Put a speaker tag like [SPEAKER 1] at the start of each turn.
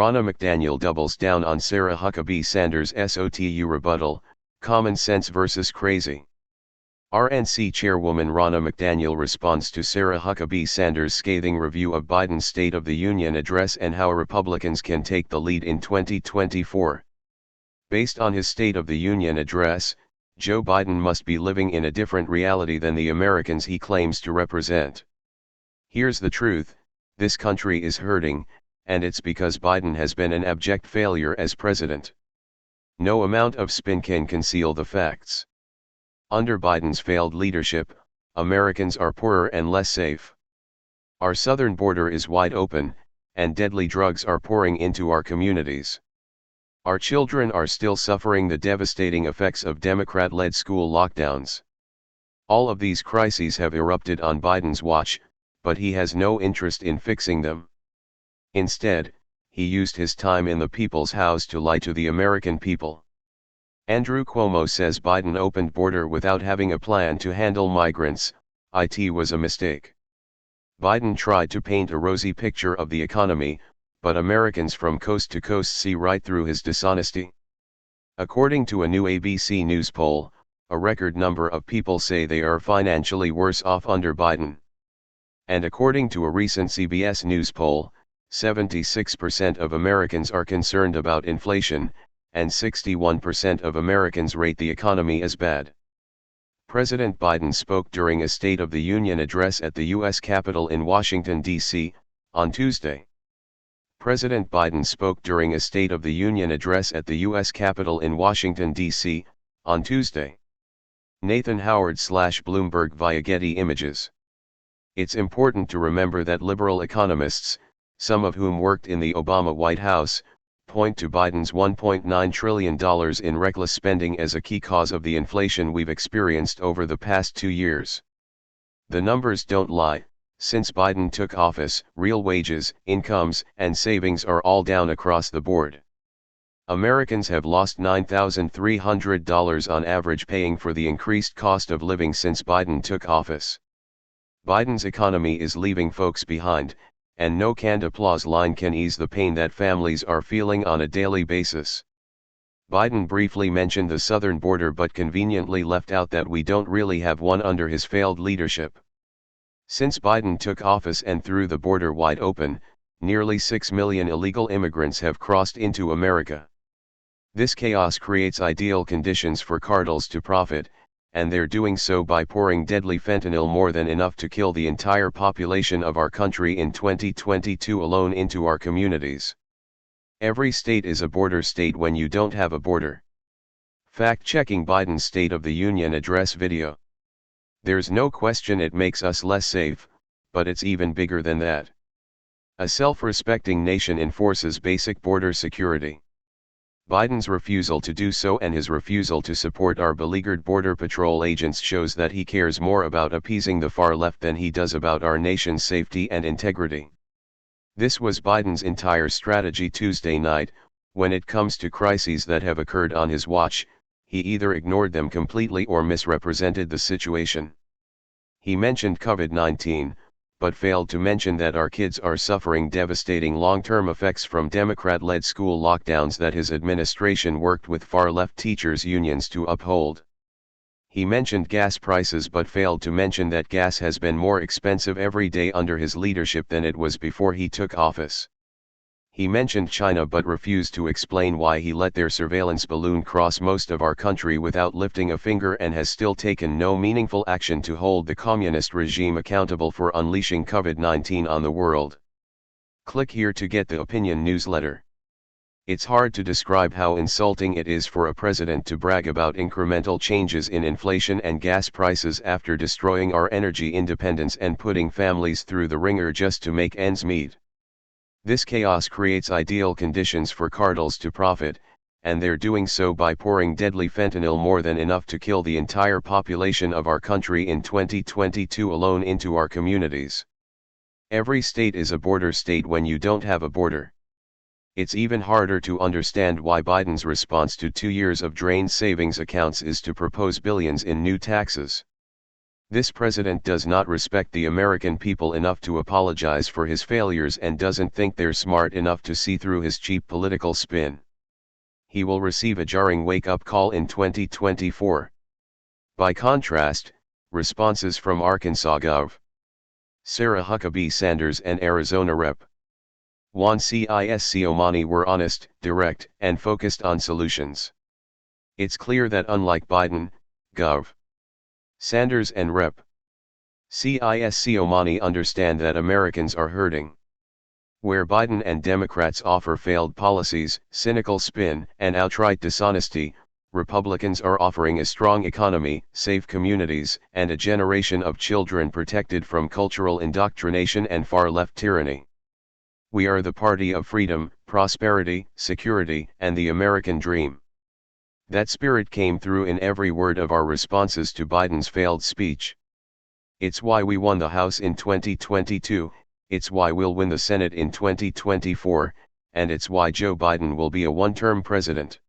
[SPEAKER 1] Ronna McDaniel doubles down on Sarah Huckabee Sanders' SOTU rebuttal, common sense versus crazy. RNC chairwoman Ronna McDaniel responds to Sarah Huckabee Sanders' scathing review of Biden's State of the Union address and how Republicans can take the lead in 2024. Based on his State of the Union address, Joe Biden must be living in a different reality than the Americans he claims to represent. Here's the truth: this country is hurting, and it's because Biden has been an abject failure as president. No amount of spin can conceal the facts. Under Biden's failed leadership, Americans are poorer and less safe. Our southern border is wide open, and deadly drugs are pouring into our communities. Our children are still suffering the devastating effects of Democrat-led school lockdowns. All of these crises have erupted on Biden's watch, but he has no interest in fixing them. Instead, he used his time in the people's house to lie to the American people. Andrew Cuomo says Biden opened border without having a plan to handle migrants. It was a mistake. Biden tried to paint a rosy picture of the economy, but Americans from coast to coast see right through his dishonesty. According to a new ABC News poll, a record number of people say they are financially worse off under Biden. And according to a recent CBS News poll, 76% of Americans are concerned about inflation, and 61% of Americans rate the economy as bad. President Biden spoke during a State of the Union address at the U.S. Capitol in Washington, D.C., on Tuesday. President Biden spoke during a State of the Union address at the U.S. Capitol in Washington, D.C., on Tuesday. Nathan Howard/Bloomberg via Getty Images. It's important to remember that liberal economists, some of whom worked in the Obama White House, point to Biden's $1.9 trillion in reckless spending as a key cause of the inflation we've experienced over the past 2 years. The numbers don't lie. Since Biden took office, real wages, incomes, and savings are all down across the board. Americans have lost $9,300 on average paying for the increased cost of living since Biden took office. Biden's economy is leaving folks behind, and no canned applause line can ease the pain that families are feeling on a daily basis. Biden briefly mentioned the southern border but conveniently left out that we don't really have one under his failed leadership. Since Biden took office and threw the border wide open, nearly 6 million illegal immigrants have crossed into America. This chaos creates ideal conditions for cartels to profit, and they're doing so by pouring deadly fentanyl, more than enough to kill the entire population of our country in 2022 alone, into our communities. Every state is a border state when you don't have a border. Fact-checking Biden's State of the Union address video. There's no question it makes us less safe, but it's even bigger than that. A self-respecting nation enforces basic border security. Biden's refusal to do so and his refusal to support our beleaguered Border Patrol agents shows that he cares more about appeasing the far left than he does about our nation's safety and integrity. This was Biden's entire strategy Tuesday night. When it comes to crises that have occurred on his watch, he either ignored them completely or misrepresented the situation. He mentioned COVID-19, but failed to mention that our kids are suffering devastating long-term effects from Democrat-led school lockdowns that his administration worked with far-left teachers' unions to uphold. He mentioned gas prices but failed to mention that gas has been more expensive every day under his leadership than it was before he took office. He mentioned China but refused to explain why he let their surveillance balloon cross most of our country without lifting a finger, and has still taken no meaningful action to hold the communist regime accountable for unleashing COVID-19 on the world. Click here to get the opinion newsletter. It's hard to describe how insulting it is for a president to brag about incremental changes in inflation and gas prices after destroying our energy independence and putting families through the ringer just to make ends meet. This chaos creates ideal conditions for cartels to profit, and they're doing so by pouring deadly fentanyl, more than enough to kill the entire population of our country in 2022 alone, into our communities. Every state is a border state when you don't have a border. It's even harder to understand why Biden's response to 2 years of drained savings accounts is to propose billions in new taxes. This president does not respect the American people enough to apologize for his failures and doesn't think they're smart enough to see through his cheap political spin. He will receive a jarring wake-up call in 2024. By contrast, responses from Arkansas Gov. Sarah Huckabee Sanders and Arizona Rep. Juan Ciscomani were honest, direct, and focused on solutions. It's clear that unlike Biden, Gov. Sanders and Rep. Ciscomani understand that Americans are hurting. Where Biden and Democrats offer failed policies, cynical spin, and outright dishonesty, Republicans are offering a strong economy, safe communities, and a generation of children protected from cultural indoctrination and far-left tyranny. We are the party of freedom, prosperity, security, and the American dream. That spirit came through in every word of our responses to Biden's failed speech. It's why we won the House in 2022, it's why we'll win the Senate in 2024, and it's why Joe Biden will be a one-term president.